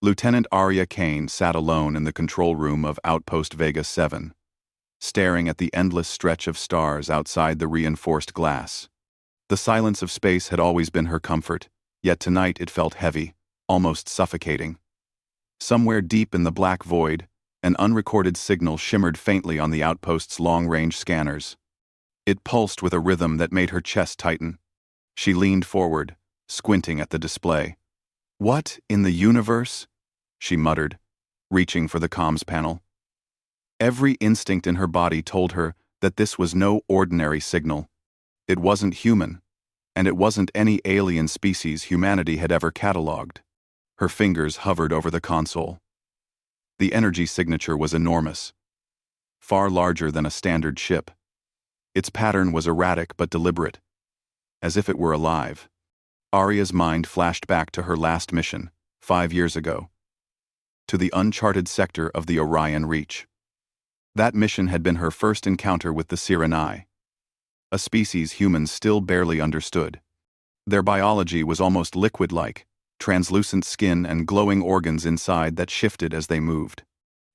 Lieutenant Arya Kane sat alone in the control room of Outpost Vega 7, staring at the endless stretch of stars outside the reinforced glass. The silence of space had always been her comfort, yet tonight it felt heavy, almost suffocating. Somewhere deep in the black void, an unrecorded signal shimmered faintly on the outpost's long-range scanners. It pulsed with a rhythm that made her chest tighten. She leaned forward, squinting at the display. "What in the universe?" she muttered, reaching for the comms panel. Every instinct in her body told her that this was no ordinary signal. It wasn't human, and it wasn't any alien species humanity had ever catalogued. Her fingers hovered over the console. The energy signature was enormous, far larger than a standard ship. Its pattern was erratic but deliberate, as if it were alive. Arya's mind flashed back to her last mission, 5 years ago, to the uncharted sector of the Orion Reach. That mission had been her first encounter with the Sireni, a species humans still barely understood. Their biology was almost liquid-like, translucent skin and glowing organs inside that shifted as they moved.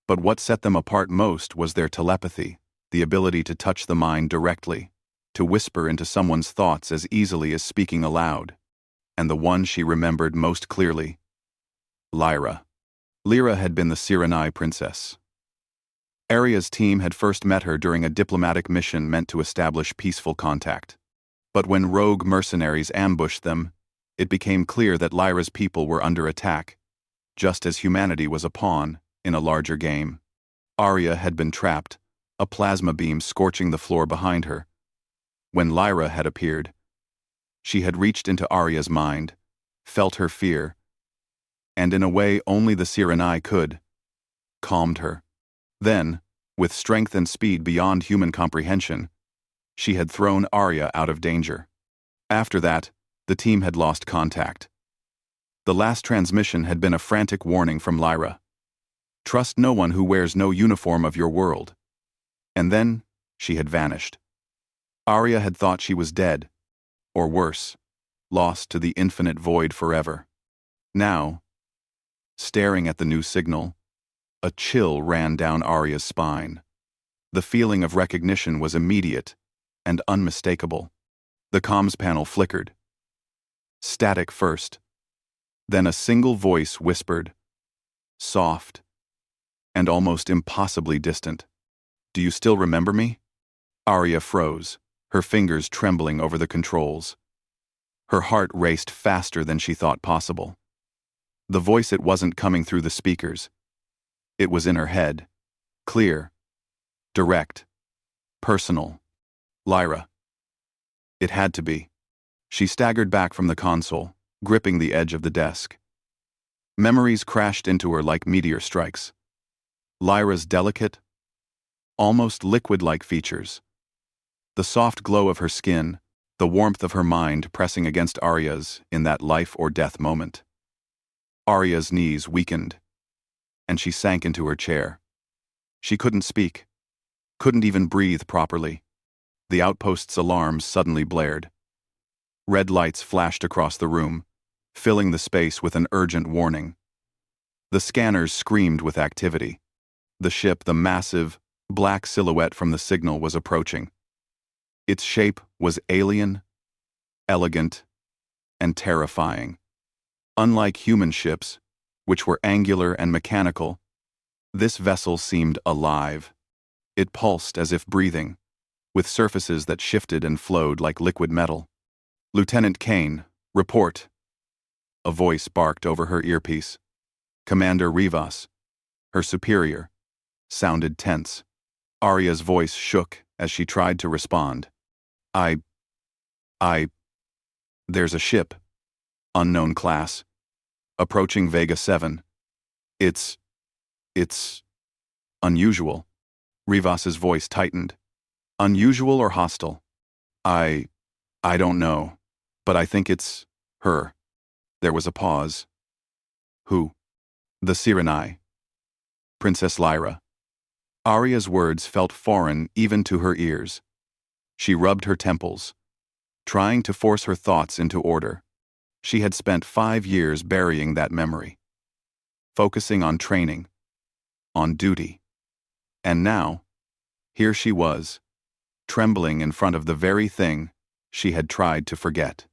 But what set them apart most was their telepathy, the ability to touch the mind directly, to whisper into someone's thoughts as easily as speaking aloud. And the one she remembered most clearly: Lyra. Lyra had been the Sireni princess. Arya's team had first met her during a diplomatic mission meant to establish peaceful contact. But when rogue mercenaries ambushed them, it became clear that Lyra's people were under attack, just as humanity was a pawn in a larger game. Arya had been trapped, a plasma beam scorching the floor behind her. When Lyra had appeared, she had reached into Arya's mind, felt her fear, and in a way only the Sireni could, calmed her. Then, with strength and speed beyond human comprehension, she had thrown Arya out of danger. After that, the team had lost contact. The last transmission had been a frantic warning from Lyra. Trust no one who wears no uniform of your world. And then, she had vanished. Arya had thought she was dead, or worse, lost to the infinite void forever. Now, staring at the new signal, a chill ran down Arya's spine. The feeling of recognition was immediate and unmistakable. The comms panel flickered. Static first. Then a single voice whispered, soft and almost impossibly distant. "Do you still remember me?" Arya froze, her fingers trembling over the controls. Her heart raced faster than she thought possible. The voice, it wasn't coming through the speakers. It was in her head, clear, direct, personal. Lyra. It had to be. She staggered back from the console, gripping the edge of the desk. Memories crashed into her like meteor strikes. Lyra's delicate, almost liquid-like features. The soft glow of her skin, the warmth of her mind pressing against Arya's in that life-or-death moment. Arya's knees weakened, and she sank into her chair. She couldn't speak, couldn't even breathe properly. The outpost's alarms suddenly blared. Red lights flashed across the room, filling the space with an urgent warning. The scanners screamed with activity. The ship, the massive, black silhouette from the signal, was approaching. Its shape was alien, elegant, and terrifying. Unlike human ships, which were angular and mechanical, this vessel seemed alive. It pulsed as if breathing, with surfaces that shifted and flowed like liquid metal. "Lieutenant Kane, report." A voice barked over her earpiece. Commander Rivas, her superior, sounded tense. Arya's voice shook as she tried to respond. There's a ship, unknown class, approaching Vega 7. It's unusual." Rivas's voice tightened. "Unusual or hostile? I don't know, but I think it's her." There was a pause. "Who?" "The Sireni. Princess Lyra." Arya's words felt foreign even to her ears. She rubbed her temples, trying to force her thoughts into order. She had spent 5 years burying that memory. focusing on training, on duty. And now, here she was, trembling in front of the very thing she had tried to forget.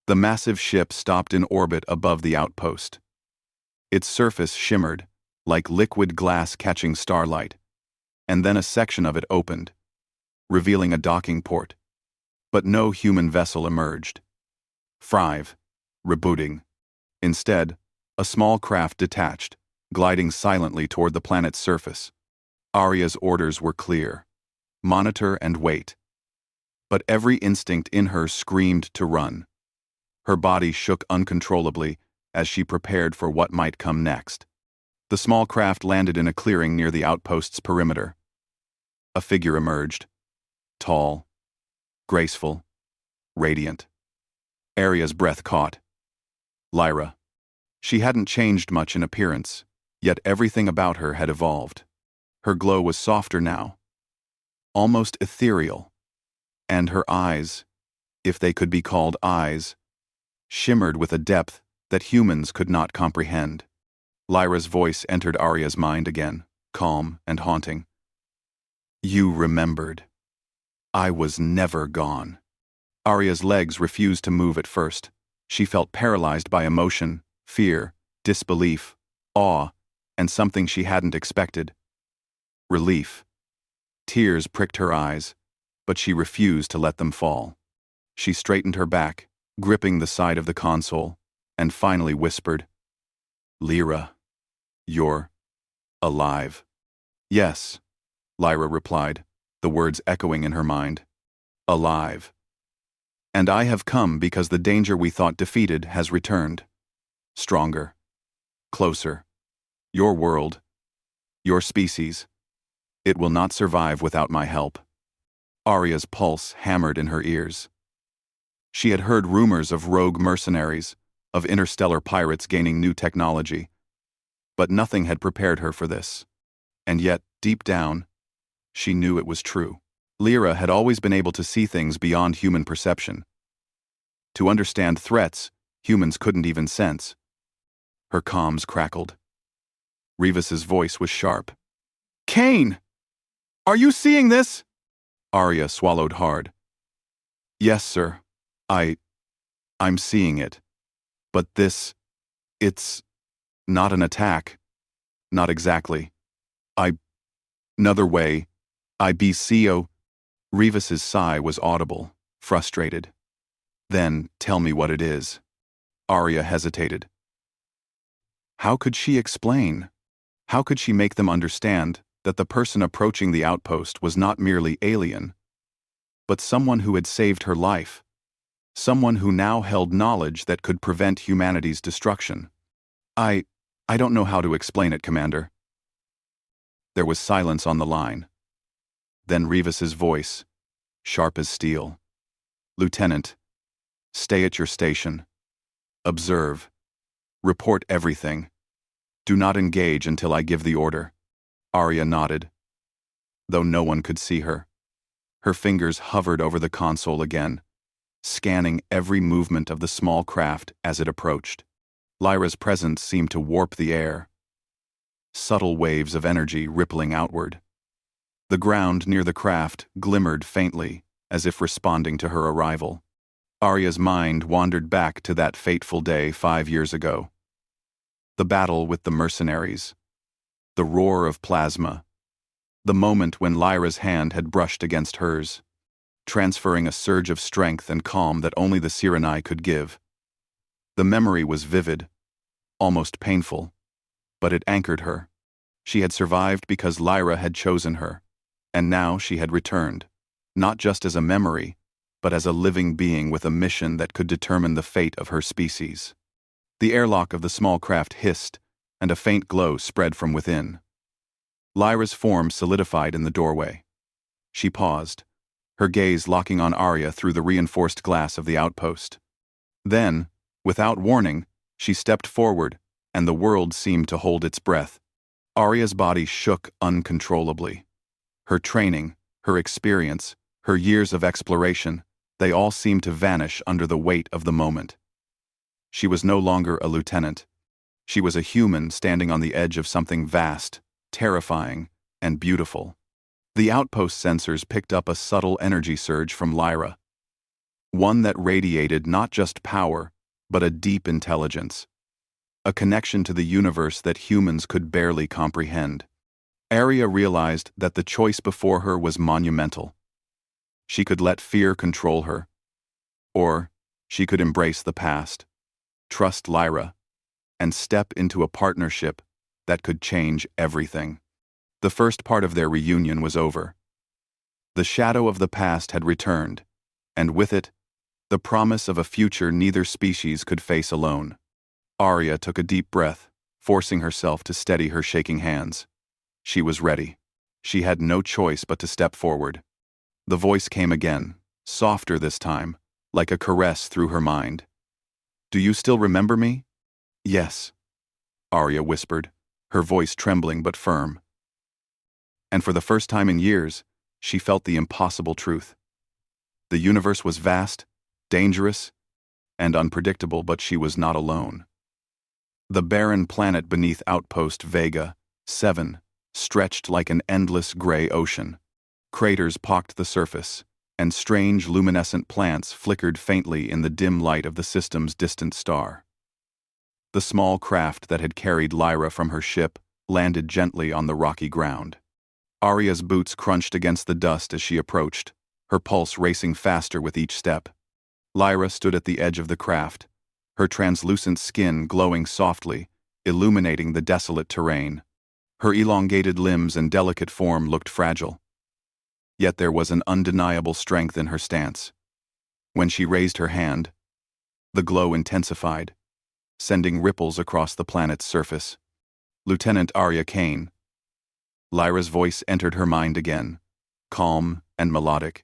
The massive ship stopped in orbit above the outpost. Its surface shimmered, like liquid glass catching starlight, and then a section of it opened, revealing a docking port. But no human vessel emerged. Frive, rebooting. Instead, a small craft detached, gliding silently toward the planet's surface. Arya's orders were clear: monitor and wait. But every instinct in her screamed to run. Her body shook uncontrollably as she prepared for what might come next. The small craft landed in a clearing near the outpost's perimeter. A figure emerged, tall, graceful, radiant. Arya's breath caught. Lyra. She hadn't changed much in appearance, yet everything about her had evolved. Her glow was softer now, almost ethereal, and her eyes, if they could be called eyes, shimmered with a depth that humans could not comprehend. Lyra's voice entered Arya's mind again, calm and haunting. You remembered. I was never gone. Arya's legs refused to move at first. She felt paralyzed by emotion, fear, disbelief, awe, and something she hadn't expected. Relief. Tears pricked her eyes, but she refused to let them fall. She straightened her back, gripping the side of the console, and finally whispered, Lyra, you're alive. Yes, Lyra replied, the words echoing in her mind. Alive. And I have come because the danger we thought defeated has returned. Stronger. Closer. Your world. Your species. It will not survive without my help. Arya's pulse hammered in her ears. She had heard rumors of rogue mercenaries, of interstellar pirates gaining new technology. But nothing had prepared her for this. And yet, deep down, she knew it was true. Lyra had always been able to see things beyond human perception. To understand threats humans couldn't even sense. Her comms crackled. Revis's voice was sharp. Kane! Are you seeing this? Arya swallowed hard. Yes, sir. I'm seeing it. But it's not an attack. Not exactly. Another way. IBCO. Revis's sigh was audible, frustrated. Then, tell me what it is. Arya hesitated. How could she explain? How could she make them understand that the person approaching the outpost was not merely alien, but someone who had saved her life, someone who now held knowledge that could prevent humanity's destruction? I don't know how to explain it, Commander. There was silence on the line. Then Revis's voice, sharp as steel. Lieutenant, stay at your station. Observe. Report everything. Do not engage until I give the order. Arya nodded, though no one could see her. Her fingers hovered over the console again, scanning every movement of the small craft as it approached. Lyra's presence seemed to warp the air. Subtle waves of energy rippling outward. The ground near the craft glimmered faintly, as if responding to her arrival. Arya's mind wandered back to that fateful day 5 years ago. The battle with the mercenaries. The roar of plasma. The moment when Lyra's hand had brushed against hers, transferring a surge of strength and calm that only the Sirenai could give. The memory was vivid, almost painful, but it anchored her. She had survived because Lyra had chosen her, and now she had returned, not just as a memory, but as a living being with a mission that could determine the fate of her species. The airlock of the small craft hissed, and a faint glow spread from within. Lyra's form solidified in the doorway. She paused, her gaze locking on Arya through the reinforced glass of the outpost. Then, without warning, she stepped forward, and the world seemed to hold its breath. Arya's body shook uncontrollably. Her training, her experience, her years of exploration, they all seemed to vanish under the weight of the moment. She was no longer a lieutenant. She was a human standing on the edge of something vast, terrifying, and beautiful. The outpost sensors picked up a subtle energy surge from Lyra, one that radiated not just power, but a deep intelligence, a connection to the universe that humans could barely comprehend. Arya realized that the choice before her was monumental. She could let fear control her, or she could embrace the past, trust Lyra, and step into a partnership that could change everything. The first part of their reunion was over. The shadow of the past had returned, and with it, the promise of a future neither species could face alone. Arya took a deep breath, forcing herself to steady her shaking hands. She was ready. She had no choice but to step forward. The voice came again, softer this time, like a caress through her mind. "Do you still remember me?" "Yes," Arya whispered, her voice trembling but firm. And for the first time in years, she felt the impossible truth. The universe was vast, dangerous, and unpredictable, but she was not alone. The barren planet beneath Outpost Vega 7 stretched like an endless gray ocean. Craters pocked the surface, and strange luminescent plants flickered faintly in the dim light of the system's distant star. The small craft that had carried Lyra from her ship landed gently on the rocky ground. Arya's boots crunched against the dust as she approached, her pulse racing faster with each step. Lyra stood at the edge of the craft, her translucent skin glowing softly, illuminating the desolate terrain. Her elongated limbs and delicate form looked fragile. Yet there was an undeniable strength in her stance. When she raised her hand, the glow intensified, sending ripples across the planet's surface. "Lieutenant Arya Kane." Lyra's voice entered her mind again, calm and melodic,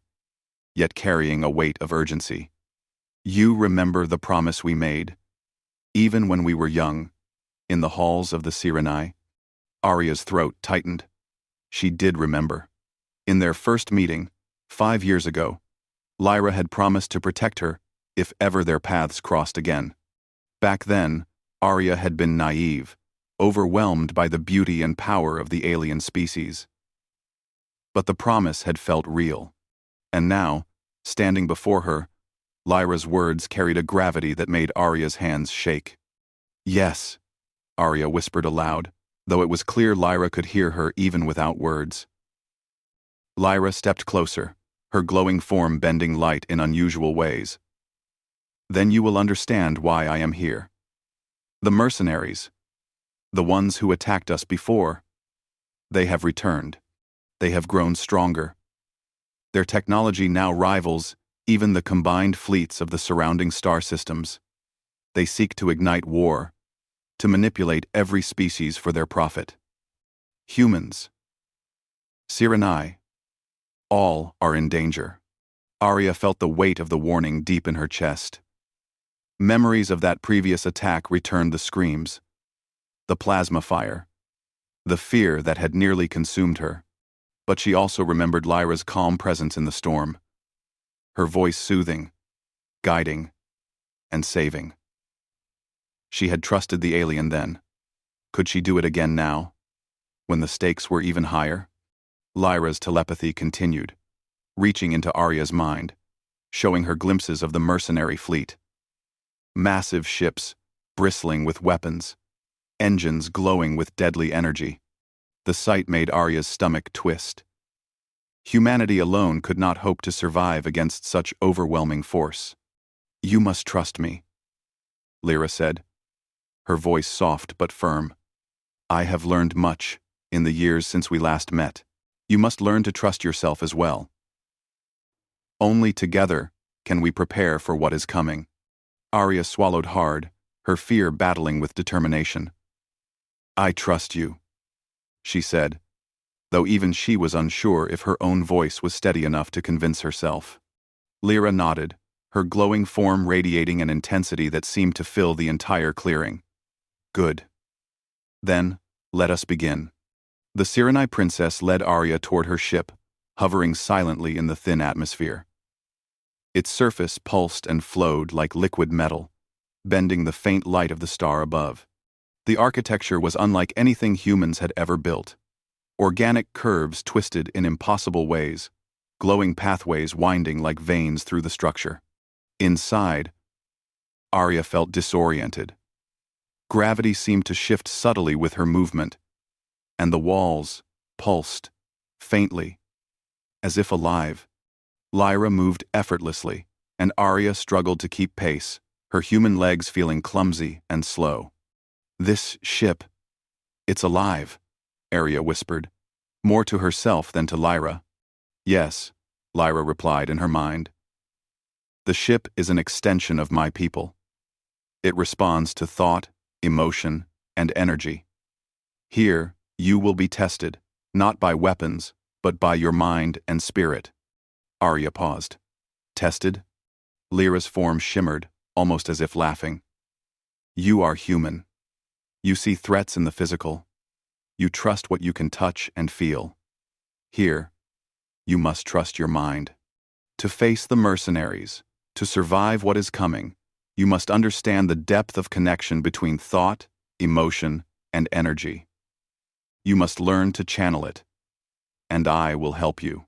yet carrying a weight of urgency. "You remember the promise we made, even when we were young, in the halls of the Sireni?" Arya's throat tightened. She did remember. In their first meeting, 5 years ago, Lyra had promised to protect her if ever their paths crossed again. Back then, Arya had been naive, overwhelmed by the beauty and power of the alien species. But the promise had felt real. And now, standing before her, Lyra's words carried a gravity that made Arya's hands shake. "Yes," Arya whispered aloud, though it was clear Lyra could hear her even without words. Lyra stepped closer, her glowing form bending light in unusual ways. "Then you will understand why I am here. The mercenaries, the ones who attacked us before, they have returned. They have grown stronger. Their technology now rivals even the combined fleets of the surrounding star systems. They seek to ignite war, to manipulate every species for their profit. Humans, Sireni, all are in danger." Arya felt the weight of the warning deep in her chest. Memories of that previous attack returned the screams, the plasma fire, the fear that had nearly consumed her. But she also remembered Lyra's calm presence in the storm, her voice soothing, guiding, and saving. She had trusted the alien then. Could she do it again now, when the stakes were even higher? Lyra's telepathy continued, reaching into Arya's mind, showing her glimpses of the mercenary fleet. Massive ships, bristling with weapons, engines glowing with deadly energy. The sight made Arya's stomach twist. Humanity alone could not hope to survive against such overwhelming force. "You must trust me," Lyra said, her voice soft but firm. "I have learned much in the years since we last met. You must learn to trust yourself as well. Only together can we prepare for what is coming." Arya swallowed hard, her fear battling with determination. "I trust you," she said, though even she was unsure if her own voice was steady enough to convince herself. Lyra nodded, her glowing form radiating an intensity that seemed to fill the entire clearing. "Good. Then, let us begin." The Sireni princess led Arya toward her ship, hovering silently in the thin atmosphere. Its surface pulsed and flowed like liquid metal, bending the faint light of the star above. The architecture was unlike anything humans had ever built. Organic curves twisted in impossible ways, glowing pathways winding like veins through the structure. Inside, Arya felt disoriented. Gravity seemed to shift subtly with her movement, and the walls pulsed, faintly, as if alive. Lyra moved effortlessly, and Arya struggled to keep pace, her human legs feeling clumsy and slow. "This ship, it's alive," Arya whispered, more to herself than to Lyra. "Yes," Lyra replied in her mind. "The ship is an extension of my people. It responds to thought, emotion, and energy. Here, you will be tested, not by weapons, but by your mind and spirit." Arya paused. "Tested?" Lyra's form shimmered, almost as if laughing. "You are human. You see threats in the physical. You trust what you can touch and feel. Here, you must trust your mind. To face the mercenaries, to survive what is coming, you must understand the depth of connection between thought, emotion, and energy. You must learn to channel it. And I will help you."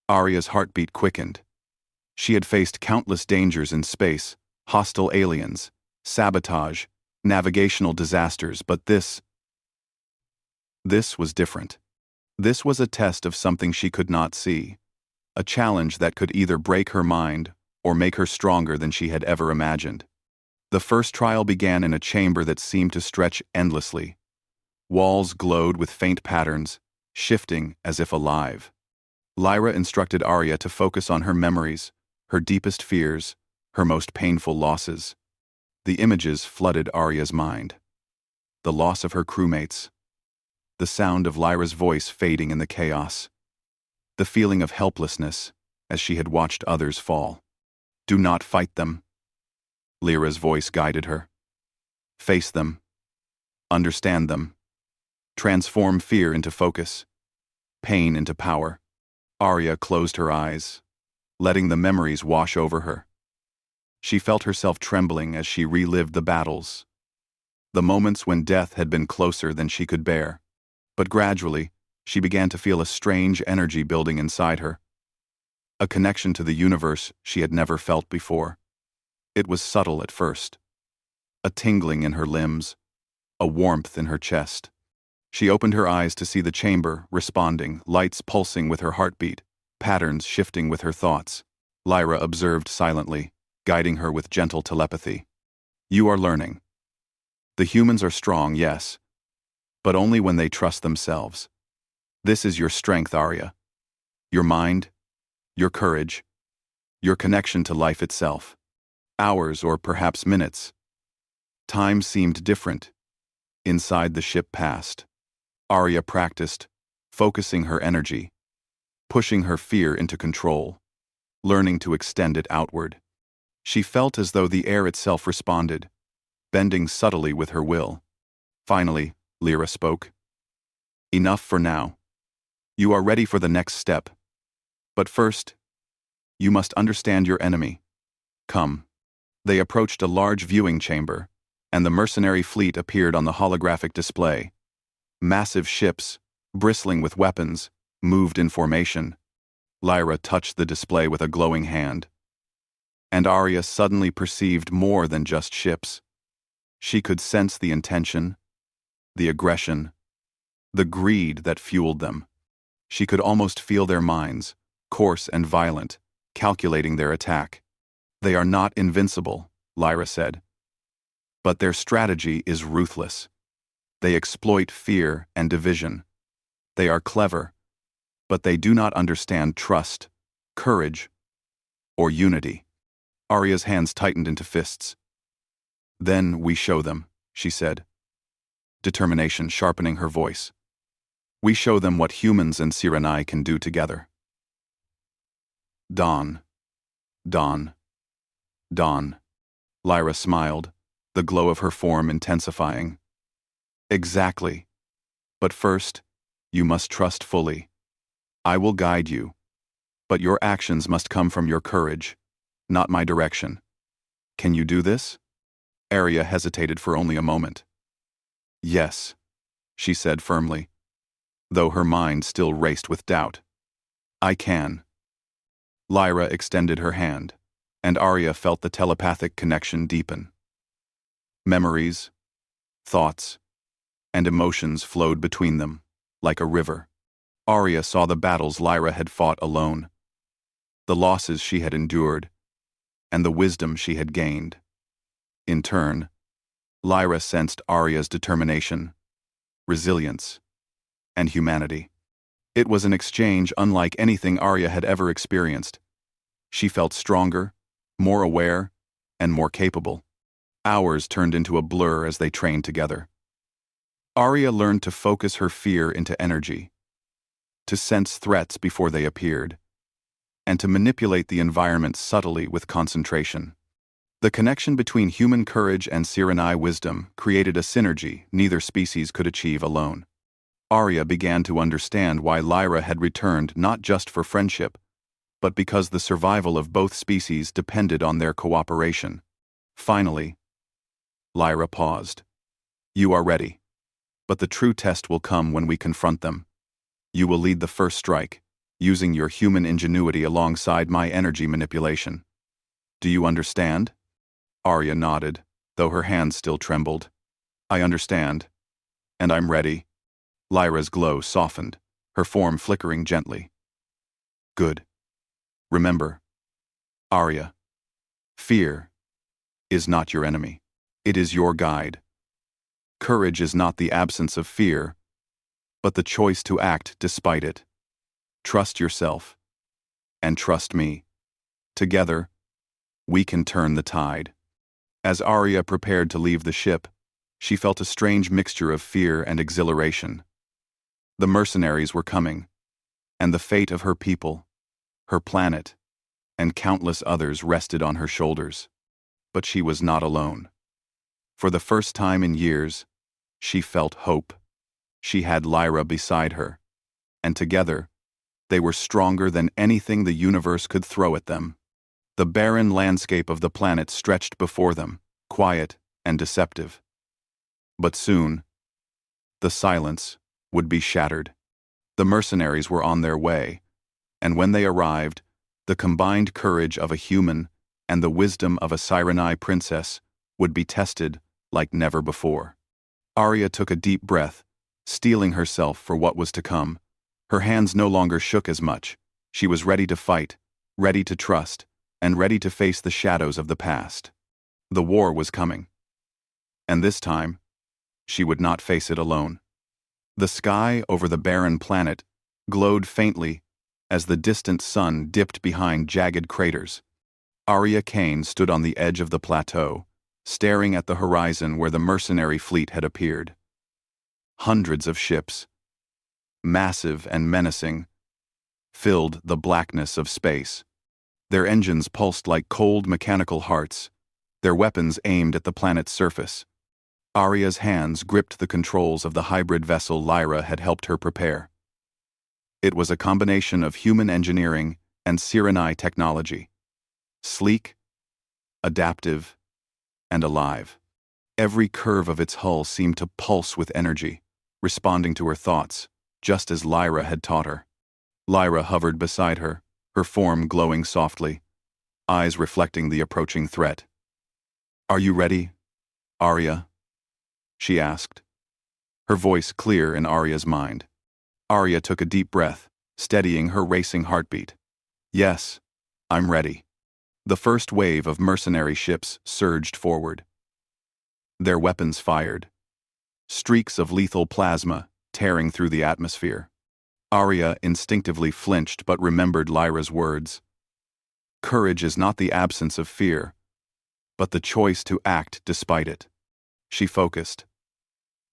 Arya's heartbeat quickened. She had faced countless dangers in space, hostile aliens, sabotage, navigational disasters, but this was different. This was a test of something she could not see, a challenge that could either break her mind or make her stronger than she had ever imagined. The first trial began in a chamber that seemed to stretch endlessly. Walls glowed with faint patterns, shifting as if alive. Lyra instructed Arya to focus on her memories, her deepest fears, her most painful losses. The images flooded Arya's mind. The loss of her crewmates. The sound of Lyra's voice fading in the chaos. The feeling of helplessness as she had watched others fall. "Do not fight them," Lyra's voice guided her. "Face them. Understand them. Transform fear into focus. Pain into power." Arya closed her eyes, letting the memories wash over her. She felt herself trembling as she relived the battles, the moments when death had been closer than she could bear. But gradually, she began to feel a strange energy building inside her, a connection to the universe she had never felt before. It was subtle at first, a tingling in her limbs, a warmth in her chest. She opened her eyes to see the chamber responding, lights pulsing with her heartbeat, patterns shifting with her thoughts. Lyra observed silently, guiding her with gentle telepathy. "You are learning. The humans are strong, yes, but only when they trust themselves. This is your strength, Arya. Your mind, your courage, your connection to life itself. Hours or perhaps minutes. Time seemed different. Inside the ship passed. Arya practiced, focusing her energy, pushing her fear into control, learning to extend it outward. She felt as though the air itself responded, bending subtly with her will. Finally, Lyra spoke. "Enough for now. You are ready for the next step. But first, you must understand your enemy. Come." They approached a large viewing chamber, and the mercenary fleet appeared on the holographic display. Massive ships, bristling with weapons, moved in formation. Lyra touched the display with a glowing hand. And Arya suddenly perceived more than just ships. She could sense the intention, the aggression, the greed that fueled them. She could almost feel their minds, coarse and violent, calculating their attack. "They are not invincible," Lyra said. "But their strategy is ruthless. They exploit fear and division. They are clever, but they do not understand trust, courage, or unity." Arya's hands tightened into fists. "Then we show them," she said, determination sharpening her voice. "We show them what humans and Sirenai can do together." Dawn. Dawn. Dawn. Lyra smiled, the glow of her form intensifying. "Exactly. But first, you must trust fully. I will guide you, but your actions must come from your courage, not my direction. Can you do this?" Arya hesitated for only a moment. Yes, she said firmly, though her mind still raced with doubt. I can. Lyra extended her hand, and Arya felt the telepathic connection deepen. Memories, thoughts, and emotions flowed between them, like a river. Arya saw the battles Lyra had fought alone, the losses she had endured, and the wisdom she had gained. In turn, Lyra sensed Arya's determination, resilience, and humanity. It was an exchange unlike anything Arya had ever experienced. She felt stronger, more aware, and more capable. Hours turned into a blur as they trained together. Arya learned to focus her fear into energy, to sense threats before they appeared, and to manipulate the environment subtly with concentration. The connection between human courage and Sirenai wisdom created a synergy neither species could achieve alone. Arya began to understand why Lyra had returned not just for friendship, but because the survival of both species depended on their cooperation. Finally, Lyra paused. You are ready. But the true test will come when we confront them. You will lead the first strike, using your human ingenuity alongside my energy manipulation. Do you understand? Arya nodded, though her hands still trembled. I understand. And I'm ready. Lyra's glow softened, her form flickering gently. Good. Remember, Arya, fear is not your enemy. It is your guide. Courage is not the absence of fear, but the choice to act despite it. Trust yourself, and trust me. Together, we can turn the tide. As Arya prepared to leave the ship, she felt a strange mixture of fear and exhilaration. The mercenaries were coming, and the fate of her people, her planet, and countless others rested on her shoulders. But she was not alone. For the first time in years, she felt hope. She had Lyra beside her, and together, they were stronger than anything the universe could throw at them. The barren landscape of the planet stretched before them, quiet and deceptive. But soon, the silence would be shattered. The mercenaries were on their way, and when they arrived, the combined courage of a human and the wisdom of a Sirenai princess would be tested like never before. Arya took a deep breath, steeling herself for what was to come. Her hands no longer shook as much. She was ready to fight, ready to trust, and ready to face the shadows of the past. The war was coming. And this time, she would not face it alone. The sky over the barren planet glowed faintly as the distant sun dipped behind jagged craters. Arya Kane stood on the edge of the plateau, staring at the horizon where the mercenary fleet had appeared. Hundreds of ships, massive and menacing, filled the blackness of space. Their engines pulsed like cold mechanical hearts, their weapons aimed at the planet's surface. Arya's hands gripped the controls of the hybrid vessel Lyra had helped her prepare. It was a combination of human engineering and Sirenai technology. Sleek, adaptive, and alive. Every curve of its hull seemed to pulse with energy, responding to her thoughts, just as Lyra had taught her. Lyra hovered beside her, her form glowing softly, eyes reflecting the approaching threat. Are you ready, Arya? She asked, her voice clear in Arya's mind. Arya took a deep breath, steadying her racing heartbeat. Yes, I'm ready. The first wave of mercenary ships surged forward. Their weapons fired, streaks of lethal plasma tearing through the atmosphere. Arya instinctively flinched but remembered Lyra's words. Courage is not the absence of fear, but the choice to act despite it. She focused.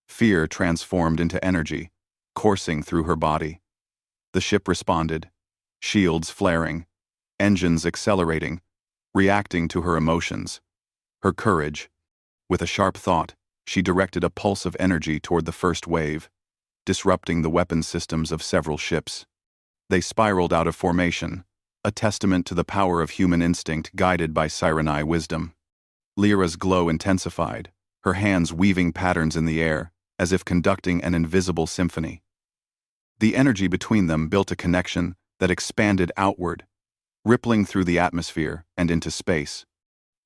Fear transformed into energy, coursing through her body. The ship responded, shields flaring, engines accelerating, reacting to her emotions. Her courage. With a sharp thought, she directed a pulse of energy toward the first wave, disrupting the weapon systems of several ships. They spiraled out of formation, a testament to the power of human instinct guided by Sirenai wisdom. Lyra's glow intensified, her hands weaving patterns in the air as if conducting an invisible symphony. The energy between them built a connection that expanded outward, rippling through the atmosphere and into space.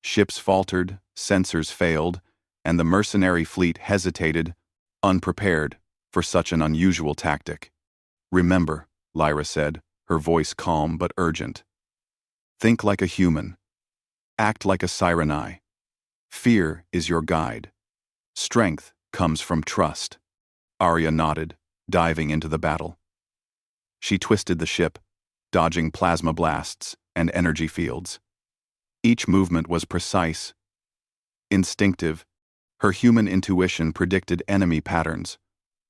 Ships faltered, sensors failed, and the mercenary fleet hesitated, unprepared for such an unusual tactic. "Remember," Lyra said, her voice calm but urgent. "Think like a human. Act like a sireni. Fear is your guide. Strength comes from trust." Arya nodded, diving into the battle. She twisted the ship, dodging plasma blasts and energy fields. Each movement was precise, instinctive. Her human intuition predicted enemy patterns,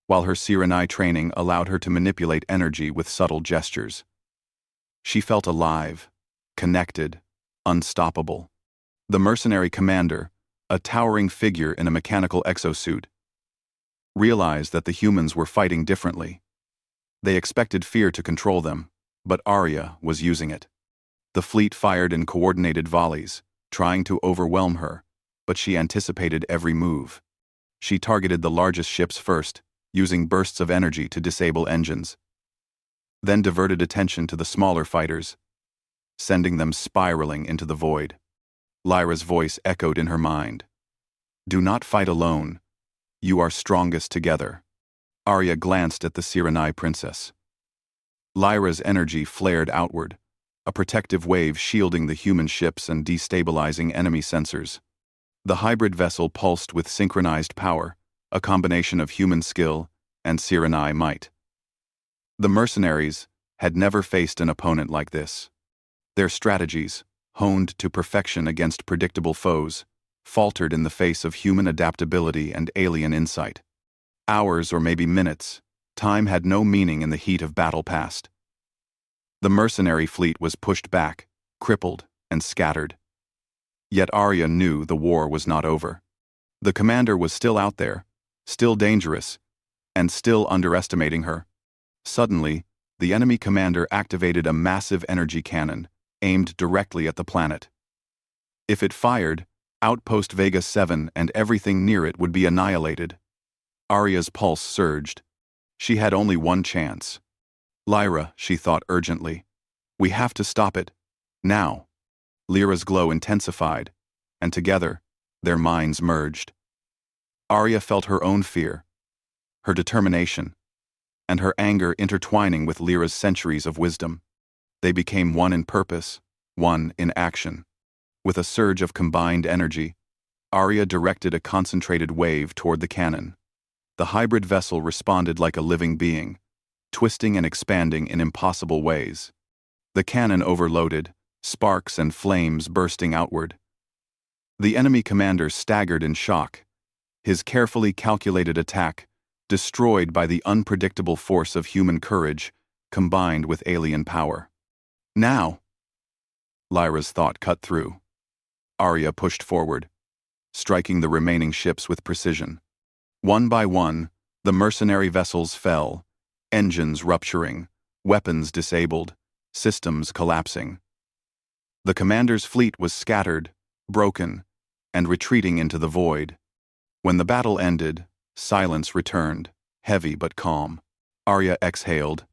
while her Sireni training allowed her to manipulate energy with subtle gestures. She felt alive, connected, unstoppable. The mercenary commander, a towering figure in a mechanical exosuit, realized that the humans were fighting differently. They expected fear to control them, but Arya was using it. The fleet fired in coordinated volleys, trying to overwhelm her, but she anticipated every move. She targeted the largest ships first, using bursts of energy to disable engines, then diverted attention to the smaller fighters, sending them spiraling into the void. Lyra's voice echoed in her mind. "Do not fight alone. You are strongest together." Arya glanced at the Sireni princess. Lyra's energy flared outward, a protective wave shielding the human ships and destabilizing enemy sensors. The hybrid vessel pulsed with synchronized power, a combination of human skill and Sireni might. The mercenaries had never faced an opponent like this. Their strategies, honed to perfection against predictable foes, faltered in the face of human adaptability and alien insight. Hours or maybe minutes, time had no meaning in the heat of battle past. The mercenary fleet was pushed back, crippled, and scattered. Yet Arya knew the war was not over. The commander was still out there, still dangerous, and still underestimating her. Suddenly, the enemy commander activated a massive energy cannon, aimed directly at the planet. If it fired, Outpost Vega 7 and everything near it would be annihilated. Arya's pulse surged. She had only one chance. "Lyra," she thought urgently. "We have to stop it. Now." Lyra's glow intensified, and together, their minds merged. Arya felt her own fear, her determination, and her anger intertwining with Lyra's centuries of wisdom. They became one in purpose, one in action. With a surge of combined energy, Arya directed a concentrated wave toward the cannon. The hybrid vessel responded like a living being, twisting and expanding in impossible ways. The cannon overloaded, sparks and flames bursting outward. The enemy commander staggered in shock, his carefully calculated attack destroyed by the unpredictable force of human courage combined with alien power. "Now!" Lyra's thought cut through. Arya pushed forward, striking the remaining ships with precision. One by one, the mercenary vessels fell, engines rupturing, weapons disabled, systems collapsing. The commander's fleet was scattered, broken, and retreating into the void. When the battle ended, silence returned, heavy but calm. Arya exhaled,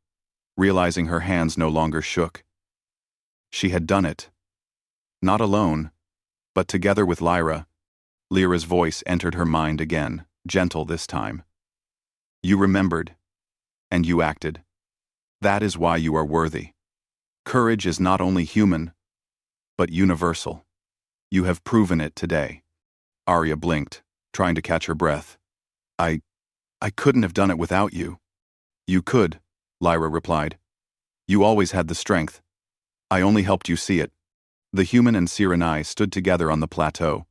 realizing her hands no longer shook. She had done it. Not alone, but together with Lyra. Lyra's voice entered her mind again, gentle this time. "You remembered, and you acted. That is why you are worthy. Courage is not only human, but universal. You have proven it today." Arya blinked, trying to catch her breath. I couldn't have done it without you." "You could," Lyra replied. "You always had the strength. I only helped you see it." The human and Sireni stood together on the plateau,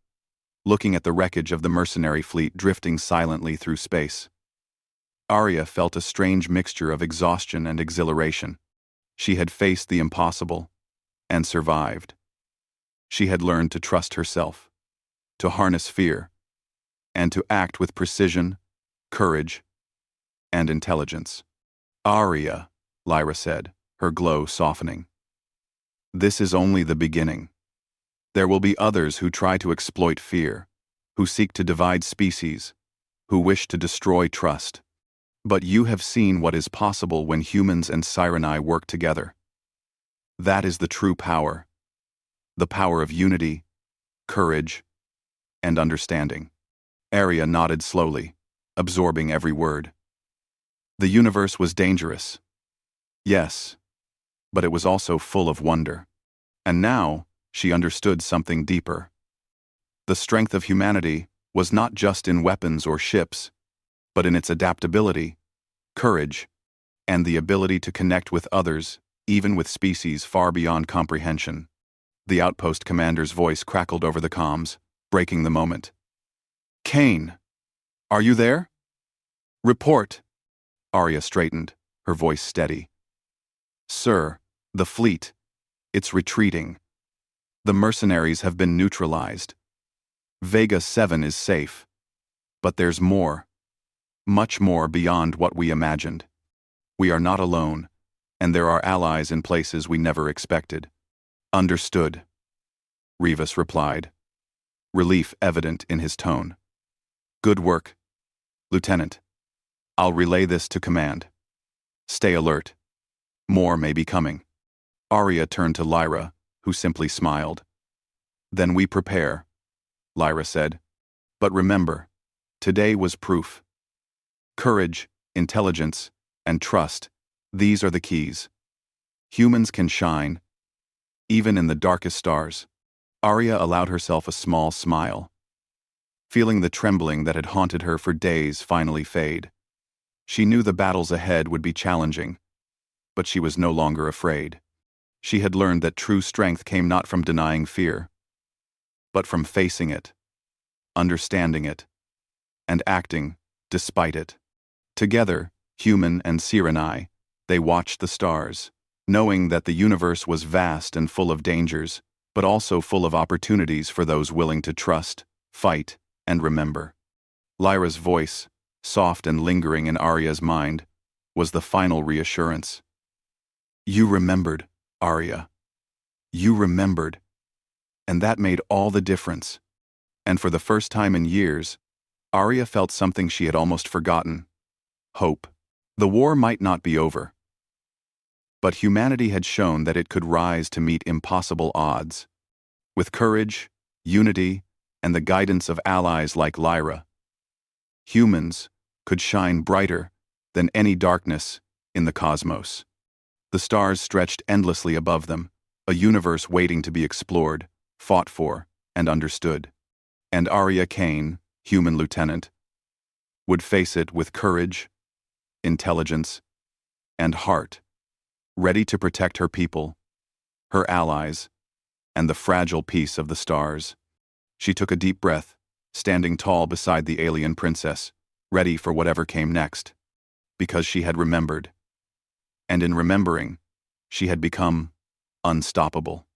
looking at the wreckage of the mercenary fleet drifting silently through space. Arya felt a strange mixture of exhaustion and exhilaration. She had faced the impossible and survived. She had learned to trust herself, to harness fear, and to act with precision, courage, and intelligence. "Arya," Lyra said, her glow softening. "This is only the beginning. There will be others who try to exploit fear, who seek to divide species, who wish to destroy trust. But you have seen what is possible when humans and Sireni work together. That is the true power. The power of unity, courage, and understanding. Arya nodded slowly, absorbing every word. The universe was dangerous. Yes, but it was also full of wonder. And now, she understood something deeper. The strength of humanity was not just in weapons or ships, but in its adaptability, courage, and the ability to connect with others, even with species far beyond comprehension. The outpost commander's voice crackled over the comms, breaking the moment. "Kane, are you there?" "Report." Arya straightened, her voice steady. "Sir, the fleet, it's retreating. The mercenaries have been neutralized. Vega 7 is safe. But there's more. Much more beyond what we imagined. We are not alone, and there are allies in places we never expected." "Understood," Rivas replied, relief evident in his tone. "Good work, Lieutenant. I'll relay this to command. Stay alert. More may be coming." Arya turned to Lyra, who simply smiled. "Then we prepare," Lyra said. "But remember, today was proof. Courage, intelligence, and trust, these are the keys. Humans can shine, even in the darkest stars." Arya allowed herself a small smile, feeling the trembling that had haunted her for days finally fade. She knew the battles ahead would be challenging, but she was no longer afraid. She had learned that true strength came not from denying fear, but from facing it, understanding it, and acting despite it. Together, human and Sireni, they watched the stars, knowing that the universe was vast and full of dangers, but also full of opportunities for those willing to trust, fight, and remember. Lyra's voice, soft and lingering in Arya's mind, was the final reassurance. "You remembered, Arya. You remembered." And that made all the difference. And for the first time in years, Arya felt something she had almost forgotten: hope. The war might not be over, but humanity had shown that it could rise to meet impossible odds. With courage, unity, and the guidance of allies like Lyra, humans could shine brighter than any darkness in the cosmos. The stars stretched endlessly above them, a universe waiting to be explored, fought for, and understood. And Arya Kane, human lieutenant, would face it with courage, intelligence, and heart, ready to protect her people, her allies, and the fragile peace of the stars. She took a deep breath, standing tall beside the alien princess, ready for whatever came next, because she had remembered. And in remembering, she had become unstoppable.